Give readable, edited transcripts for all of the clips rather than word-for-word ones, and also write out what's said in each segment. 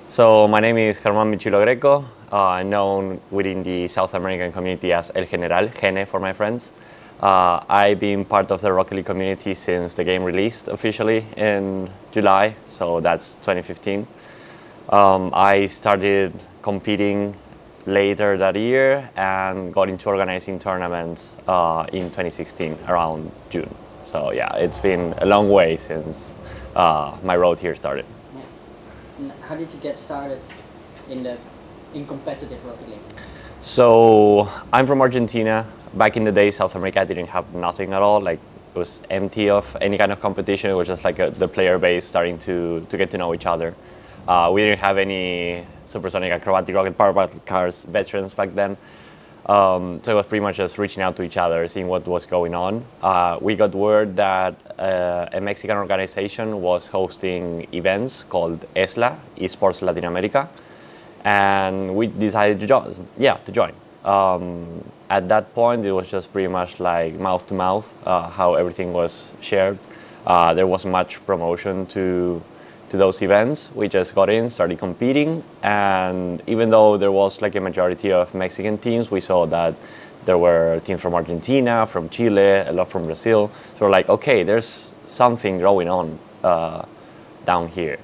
So my name is Germán Michilo Greco, known within the South American community as El General, Gene for my friends. I've been part of the Rocket League community since the game released officially in July, so that's 2015. I started competing later that year and got into organizing tournaments in 2016, around June. So yeah, it's been a long way since my road here started. Yeah. And how did you get started in competitive Rocket League? So I'm from Argentina. Back in the day, South America didn't have nothing at all. Like it was empty of any kind of competition. It was just like the player base starting to get to know each other. We didn't have any supersonic acrobatic rocket power battle cars veterans back then. So it was pretty much just reaching out to each other, seeing what was going on. We got word that a Mexican organization was hosting events called ESLA, Esports Latin America, and we decided to join. At that point, it was just pretty much like mouth to mouth, how everything was shared. There wasn't much promotion to those events. We just got in, started competing, and even though there was like a majority of Mexican teams, we saw that there were teams from Argentina, from Chile, a lot from Brazil. So we're like, okay, there's something going on down here.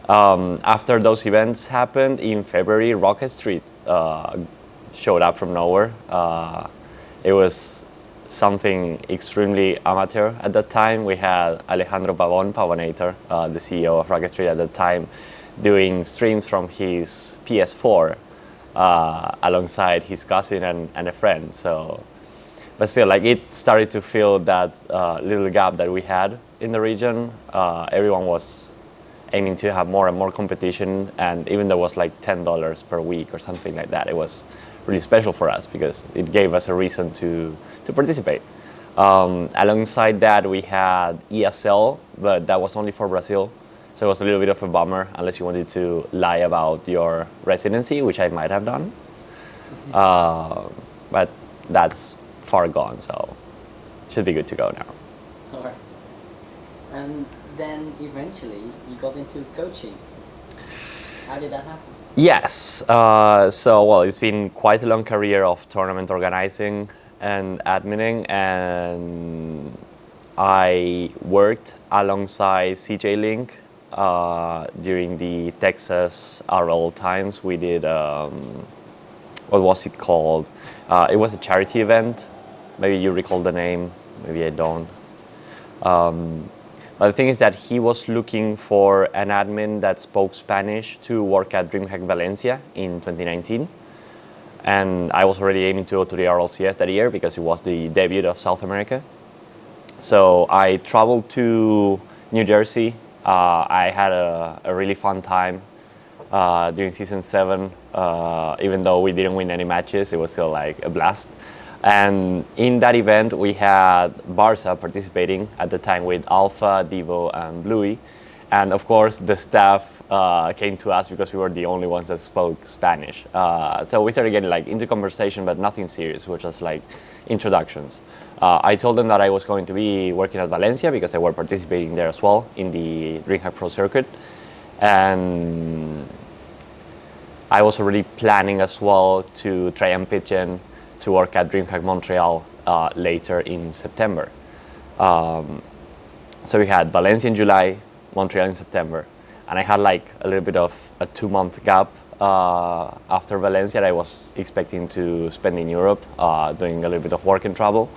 After those events happened in February, Rocket Street showed up from nowhere. It was something extremely amateur at that time. We had Alejandro Pavonator, the CEO of Rocket Street at that time, doing streams from his PS4 alongside his cousin and a friend. So, but still, like it started to fill that little gap that we had in the region. Everyone was aiming to have more and more competition, and even though it was like $10 per week or something like that, it was really special for us because it gave us a reason to participate. Alongside that, we had ESL, but that was only for Brazil, so it was a little bit of a bummer unless you wanted to lie about your residency, which I might have done. But that's far gone, so should be good to go now. All right. And then eventually you got into coaching. How did that happen? Yes. Well, it's been quite a long career of tournament organizing and adminning, and I worked alongside CJ Link during the Texas RL times. We did, what was it called? It was a charity event. Maybe you recall the name, maybe I don't. But the thing is that he was looking for an admin that spoke Spanish to work at DreamHack Valencia in 2019. And I was already aiming to go to the RLCS that year because it was the debut of South America. So I traveled to New Jersey. I had a really fun time during season 7. Even though we didn't win any matches, it was still like a blast. And in that event, we had Barca participating at the time with Alpha, Devo, and Bluey. And of course, the staff came to us because we were the only ones that spoke Spanish. So we started getting like into conversation, but nothing serious, which was like introductions. I told them that I was going to be working at Valencia because they were participating there as well in the DreamHack Pro circuit. And I was already planning as well to try and pitch in to work at DreamHack Montreal later in September. So we had Valencia in July, Montreal in September, and I had like a little bit of a 2-month gap after Valencia that I was expecting to spend in Europe doing a little bit of work and travel.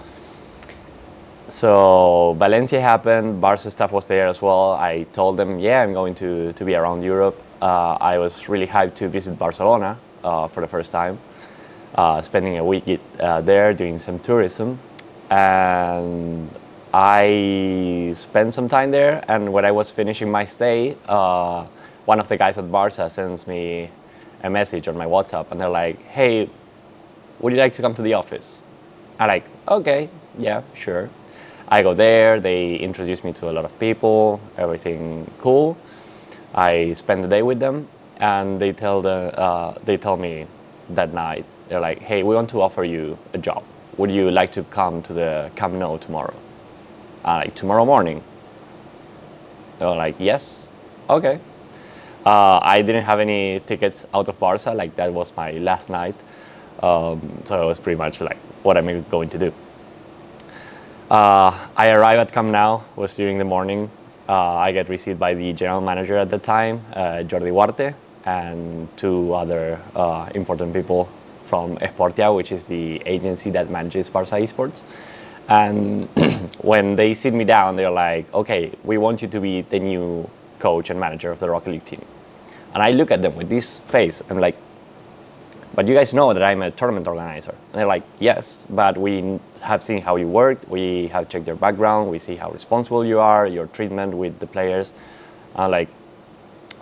So Valencia happened, Barca staff was there as well. I told them, yeah, I'm going to be around Europe. I was really hyped to visit Barcelona for the first time. Spending a week there doing some tourism, and I spent some time there. And when I was finishing my stay, one of the guys at Barca sends me a message on my WhatsApp, and they're like, "Hey, would you like to come to the office?" I'm like, "Okay, yeah, sure." I go there. They introduce me to a lot of people. Everything cool. I spend the day with them, and they tell me that night. They're like, hey, we want to offer you a job. Would you like to come to the Camp Nou tomorrow? Like tomorrow morning? They were like, yes, okay. I didn't have any tickets out of Barca, like that was my last night. So it was pretty much like, what am I going to do? I arrive at Camp Nou, was during the morning. I get received by the general manager at the time, Jordi Huarte, and two other important people from Esportia, which is the agency that manages Barca esports. And when they sit me down, they're like, okay, we want you to be the new coach and manager of the Rocket League team. And I look at them with this face. I'm like, but you guys know that I'm a tournament organizer. And they're like, yes, but we have seen how you work. We have checked your background. We see how responsible you are, your treatment with the players. I'm like,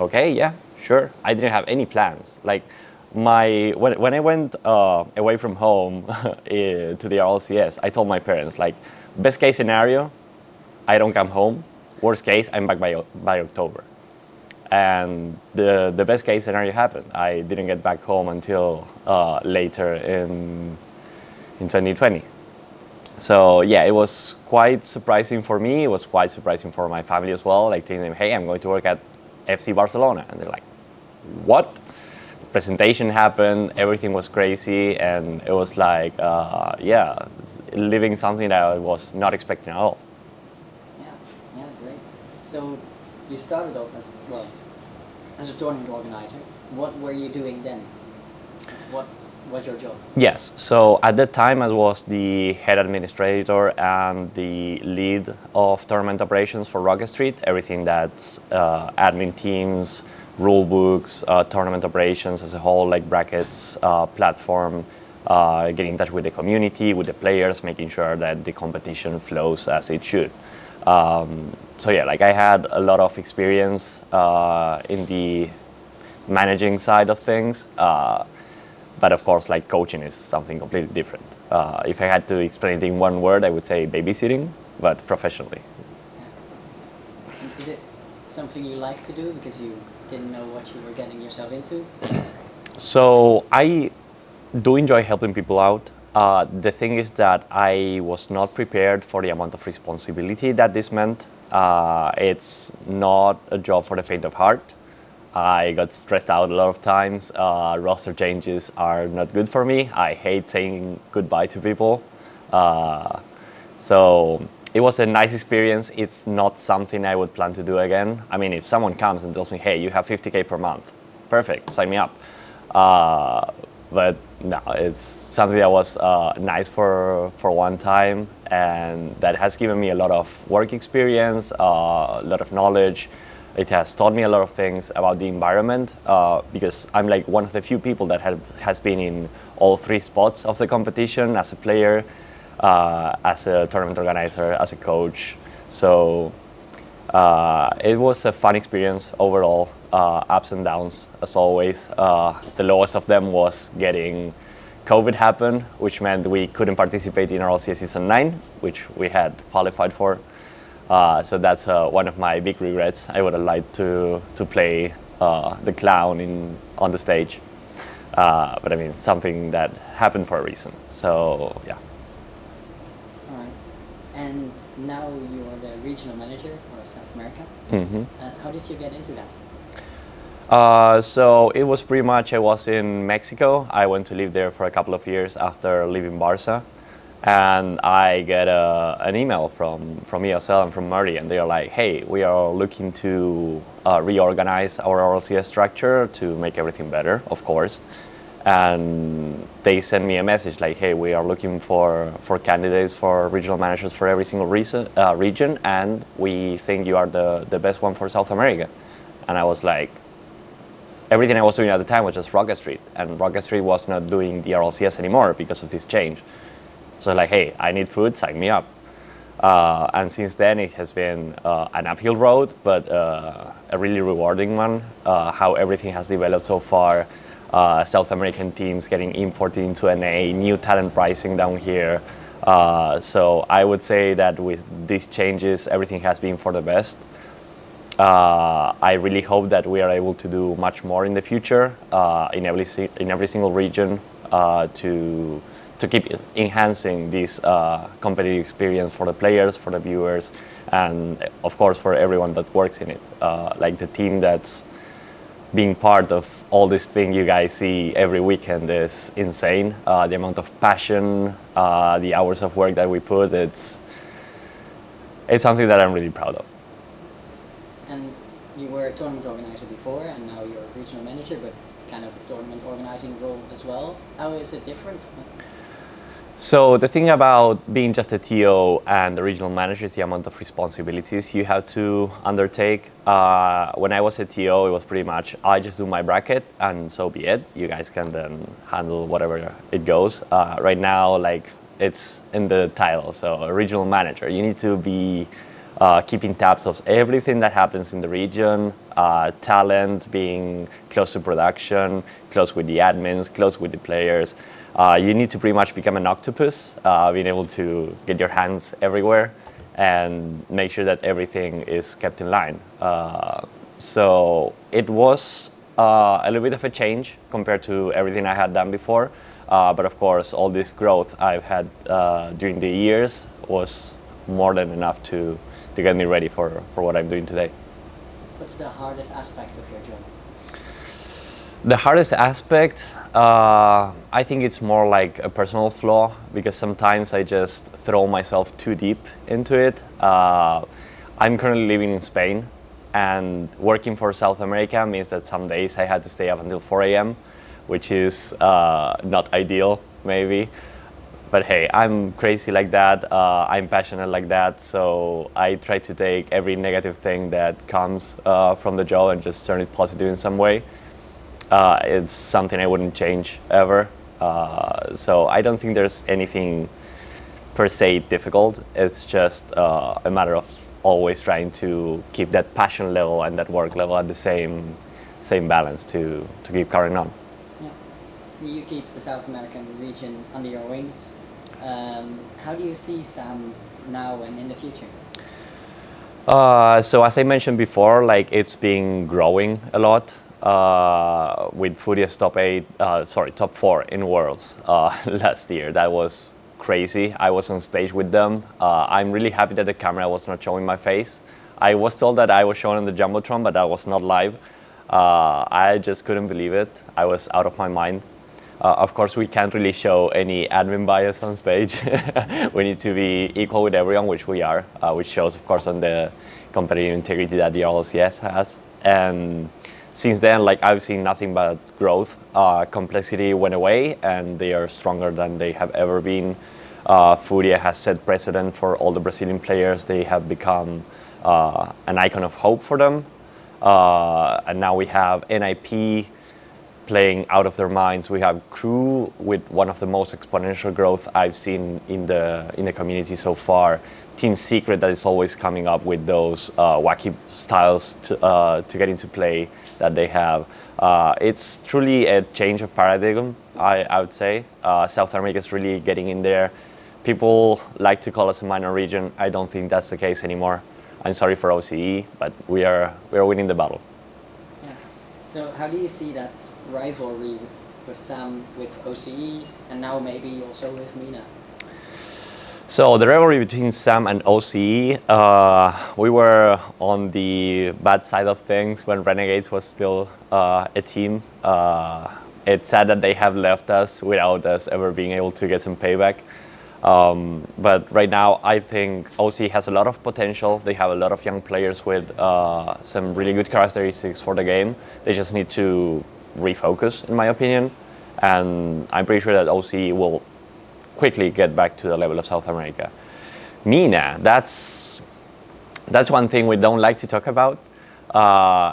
okay, yeah, sure. I didn't have any plans. Like, when I went away from home to the RLCS, I told my parents, like, best case scenario, I don't come home. Worst case, I'm back by October. And the best case scenario happened. I didn't get back home until later in 2020. So yeah, it was quite surprising for me. It was quite surprising for my family as well. Like telling them, hey, I'm going to work at FC Barcelona. And they're like, what? The presentation happened, everything was crazy. And it was like, yeah, living something that I was not expecting at all. Yeah, great. So you started off as, well, as a tournament organizer. What were you doing then? What was your job? Yes, so at that time I was the head administrator and the lead of tournament operations for Rocket Street. Everything that's admin teams, rule books, tournament operations as a whole, like brackets, platform, getting in touch with the community, with the players, making sure that the competition flows as it should. So yeah, like I had a lot of experience in the managing side of things, but of course, like coaching is something completely different. If I had to explain it in one word, I would say babysitting, but professionally. And is it something you like to do because you didn't know what you were getting yourself into? So I do enjoy helping people out. The thing is that I was not prepared for the amount of responsibility that this meant. It's not a job for the faint of heart. I got stressed out a lot of times. Roster changes are not good for me. I hate saying goodbye to people. So it was a nice experience. It's not something I would plan to do again. I mean, if someone comes and tells me, hey, you have 50K per month, perfect, sign me up. But no, it's something that was nice for one time, and that has given me a lot of work experience, a lot of knowledge. It has taught me a lot of things about the environment, because I'm like one of the few people that has been in all three spots of the competition, as a player, as a tournament organizer, as a coach. So it was a fun experience overall, ups and downs as always. The lowest of them was getting COVID happen, which meant we couldn't participate in RLCS Season 9, which we had qualified for. So that's one of my big regrets. I would have liked to play the clown on the stage. But I mean, something that happened for a reason. So yeah. All right. And now you're the regional manager for South America. Mm-hmm. How did you get into that? So it was pretty much, I was in Mexico. I went to live there for a couple of years after leaving Barca. And I get an email from ESL and from Murray, and they are like, hey, we are looking to reorganize our RLCS structure to make everything better, of course. And they sent me a message like, hey, we are looking for candidates for regional managers for every single region, and we think you are the best one for South America. And I was like, everything I was doing at the time was just Rocket Street, and Rocket Street was not doing the RLCS anymore because of this change. So like, hey, I need food, sign me up. And since then it has been an uphill road, but a really rewarding one. How everything has developed so far, South American teams getting imported into NA, new talent rising down here. So I would say that with these changes, everything has been for the best. I really hope that we are able to do much more in the future in every single region to keep enhancing this competitive experience for the players, for the viewers, and of course for everyone that works in it. Like the team that's being part of all this thing you guys see every weekend is insane. The amount of passion, the hours of work that we put, it's something that I'm really proud of. And you were a tournament organizer before, and now you're a regional manager, but it's kind of a tournament organizing role as well. How is it different? So the thing about being just a TO and the regional manager is the amount of responsibilities you have to undertake. When I was a TO, it was pretty much, I just do my bracket and so be it. You guys can then handle whatever it goes. Right now, like, it's in the title, so a regional manager. You need to be keeping tabs of everything that happens in the region, talent, being close to production, close with the admins, close with the players. You need to pretty much become an octopus, being able to get your hands everywhere and make sure that everything is kept in line. So it was a little bit of a change compared to everything I had done before. But of course, all this growth I've had during the years was more than enough to get me ready for what I'm doing today. What's the hardest aspect of your job? The hardest aspect, I think it's more like a personal flaw, because sometimes I just throw myself too deep into it. I'm currently living in Spain, and working for South America means that some days I had to stay up until 4 a.m., which is not ideal, maybe. But hey, I'm crazy like that, I'm passionate like that, so I try to take every negative thing that comes from the job and just turn it positive in some way. It's something I wouldn't change ever. So I don't think there's anything per se difficult. It's just a matter of always trying to keep that passion level and that work level at the same balance to keep carrying on. Yeah. You keep the South American region under your wings. How do you see Sam now and in the future? So as I mentioned before, like, it's been growing a lot. With Furia's top 4 in Worlds last year. That was crazy. I was on stage with them. I'm really happy that the camera was not showing my face. I was told that I was shown on the Jumbotron, but that was not live. I just couldn't believe it. I was out of my mind. Of course, we can't really show any admin bias on stage. We need to be equal with everyone, which we are, which shows, of course, on the competitive integrity that the RLCS has. And since then, like, I've seen nothing but growth. Complexity went away, and they are stronger than they have ever been. Furia has set precedent for all the Brazilian players. They have become an icon of hope for them. And now we have NIP playing out of their minds. We have Crew with one of the most exponential growth I've seen in the community so far. Team Secret that is always coming up with those wacky styles to get into play that they have. It's truly a change of paradigm, I would say. South America is really getting in there. People like to call us a minor region. I don't think that's the case anymore. I'm sorry for OCE, but we are winning the battle. Yeah. So how do you see that rivalry with Sam, with OCE, and now maybe also with Mina? So the rivalry between Sam and OCE, we were on the bad side of things when Renegades was still a team. It's sad that they have left us without us ever being able to get some payback. But right now, I think OCE has a lot of potential. They have a lot of young players with some really good characteristics for the game. They just need to refocus, in my opinion. And I'm pretty sure that OCE will quickly get back to the level of South America. Mina, that's one thing we don't like to talk about.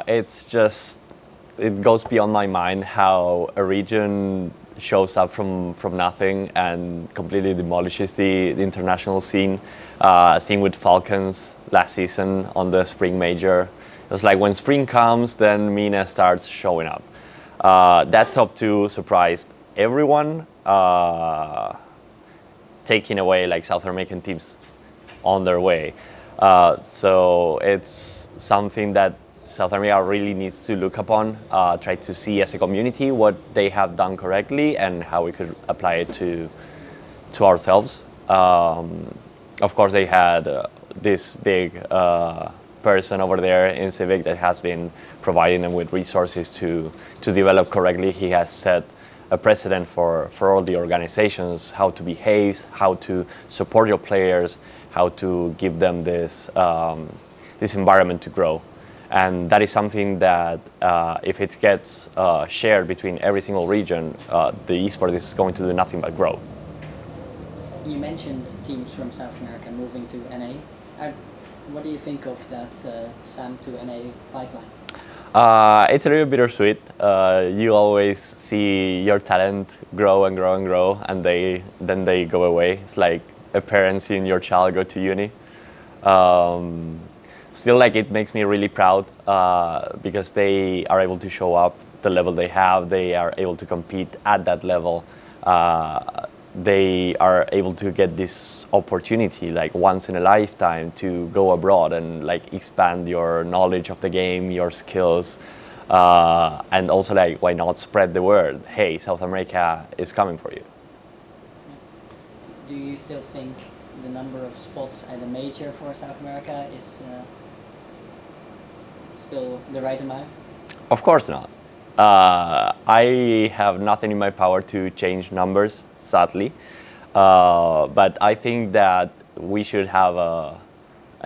It's just, it goes beyond my mind how a region shows up from nothing and completely demolishes the international scene. Same with Falcons last season on the Spring Major. It was like when spring comes, then Mina starts showing up. That top 2 surprised everyone. Taking away like South American teams on their way. So it's something that South America really needs to look upon, try to see as a community what they have done correctly and how we could apply it to ourselves. Of course, they had this big person over there in Civic that has been providing them with resources to develop correctly. He has set a precedent for all the organizations, how to behave, how to support your players, how to give them this environment to grow. And that is something that if it gets shared between every single region, the esport is going to do nothing but grow. You mentioned teams from South America moving to NA. What do you think of that SAM to NA pipeline? It's a little bittersweet. You always see your talent grow and grow and grow, and then they go away. It's like a parent seeing your child go to uni. Still, like, it makes me really proud because they are able to show up the level they have. They are able to compete at that level. They are able to get this opportunity, like once in a lifetime, to go abroad and like expand your knowledge of the game, your skills, and also, like, why not spread the word? Hey, South America is coming for you. Do you still think the number of spots at a major for South America is still the right amount? Of course not. I have nothing in my power to change numbers, sadly. But I think that we should have a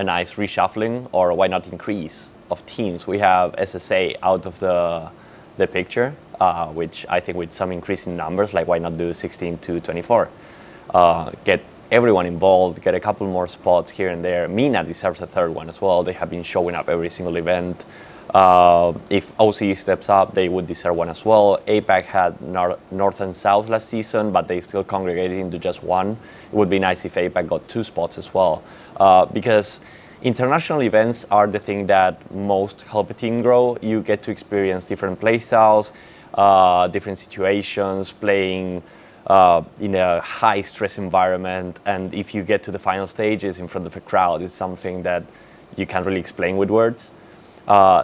nice reshuffling, or why not increase, of teams. We have SSA out of the picture, which I think with some increase in numbers, like why not do 16 to 24? Get everyone involved, get a couple more spots here and there. MENA deserves a third one as well. They have been showing up every single event. If OCE steps up, they would deserve one as well. APAC had North and South last season, but they still congregated into just one. It would be nice if APAC got 2 spots as well, because international events are the thing that most help a team grow. You get to experience different play styles, different situations, playing in a high stress environment, and if you get to the final stages in front of a crowd, it's something that you can't really explain with words.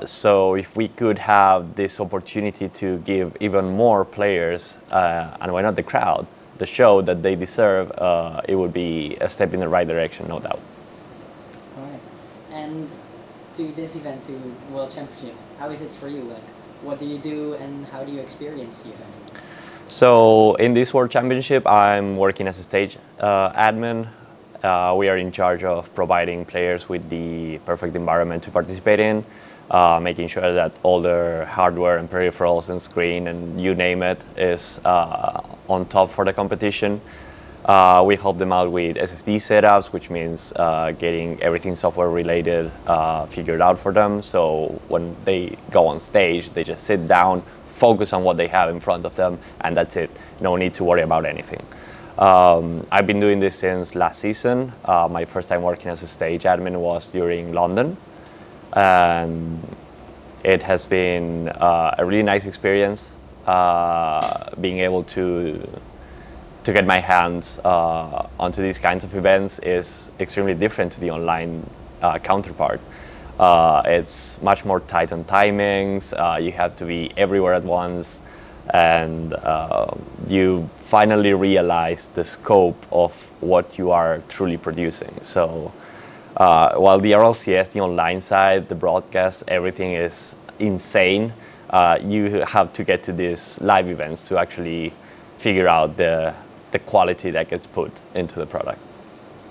So if we could have this opportunity to give even more players, and why not the crowd, the show that they deserve, it would be a step in the right direction, no doubt. All right. And to this event, to World Championship, how is it for you? Like, what do you do and how do you experience the event? So in this World Championship, I'm working as a stage admin. We are in charge of providing players with the perfect environment to participate in, making sure that all their hardware and peripherals and screen and you name it is on top for the competition. We help them out with SSD setups, which means getting everything software related figured out for them. So when they go on stage, they just sit down, focus on what they have in front of them, and that's it. No need to worry about anything. I've been doing this since last season. My first time working as a stage admin was during London, and it has been a really nice experience. Being able to get my hands onto these kinds of events is extremely different to the online counterpart. It's much more tight on timings. You have to be everywhere at once, and you finally realize the scope of what you are truly producing. So while the RLCS, the online side, the broadcast, everything is insane, you have to get to these live events to actually figure out the quality that gets put into the product.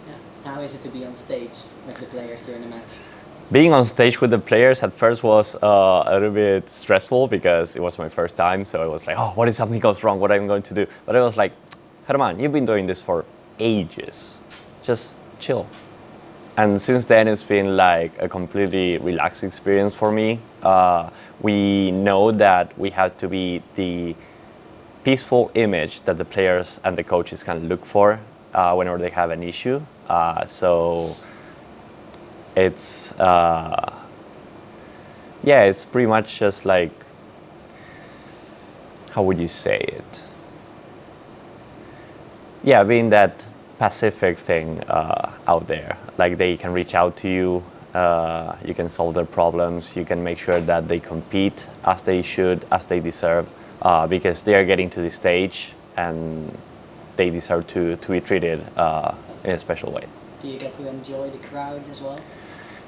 Yeah. How is it to be on stage with the players during the match? Being on stage with the players at first was a little bit stressful because it was my first time. So it was like, oh, what if something goes wrong? What am I going to do? But I was like, Herman, you've been doing this for ages. Just chill. And since then, it's been like a completely relaxed experience for me. We know that we have to be the peaceful image that the players and the coaches can look for whenever they have an issue. So it's it's pretty much just like, how would you say it? Yeah, being that Pacific thing out there. Like, they can reach out to you, you can solve their problems, you can make sure that they compete as they should, as they deserve, because they are getting to this stage and they deserve to be treated in a special way. Do you get to enjoy the crowd as well?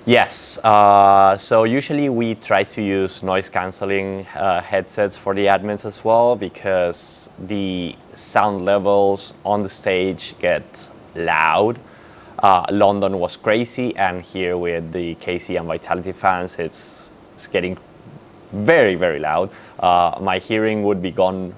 Yes. So usually we try to use noise canceling headsets for the admins as well, because the sound levels on the stage get loud. London was crazy, and here with the KC and Vitality fans, it's getting very, very loud. My hearing would be gone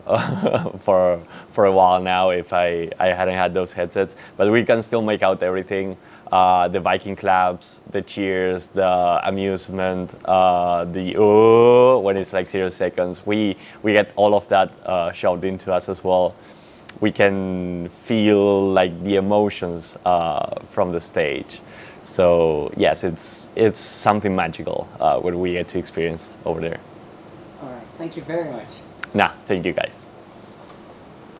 for a while now if I hadn't had those headsets. But we can still make out everything. The Viking claps, the cheers, the amusement, the oh when it's like 0 seconds. We get all of that shoved into us as well. We can feel like the emotions from the stage. So yes, it's something magical what we get to experience over there. All right. Thank you very much. Nah, thank you guys.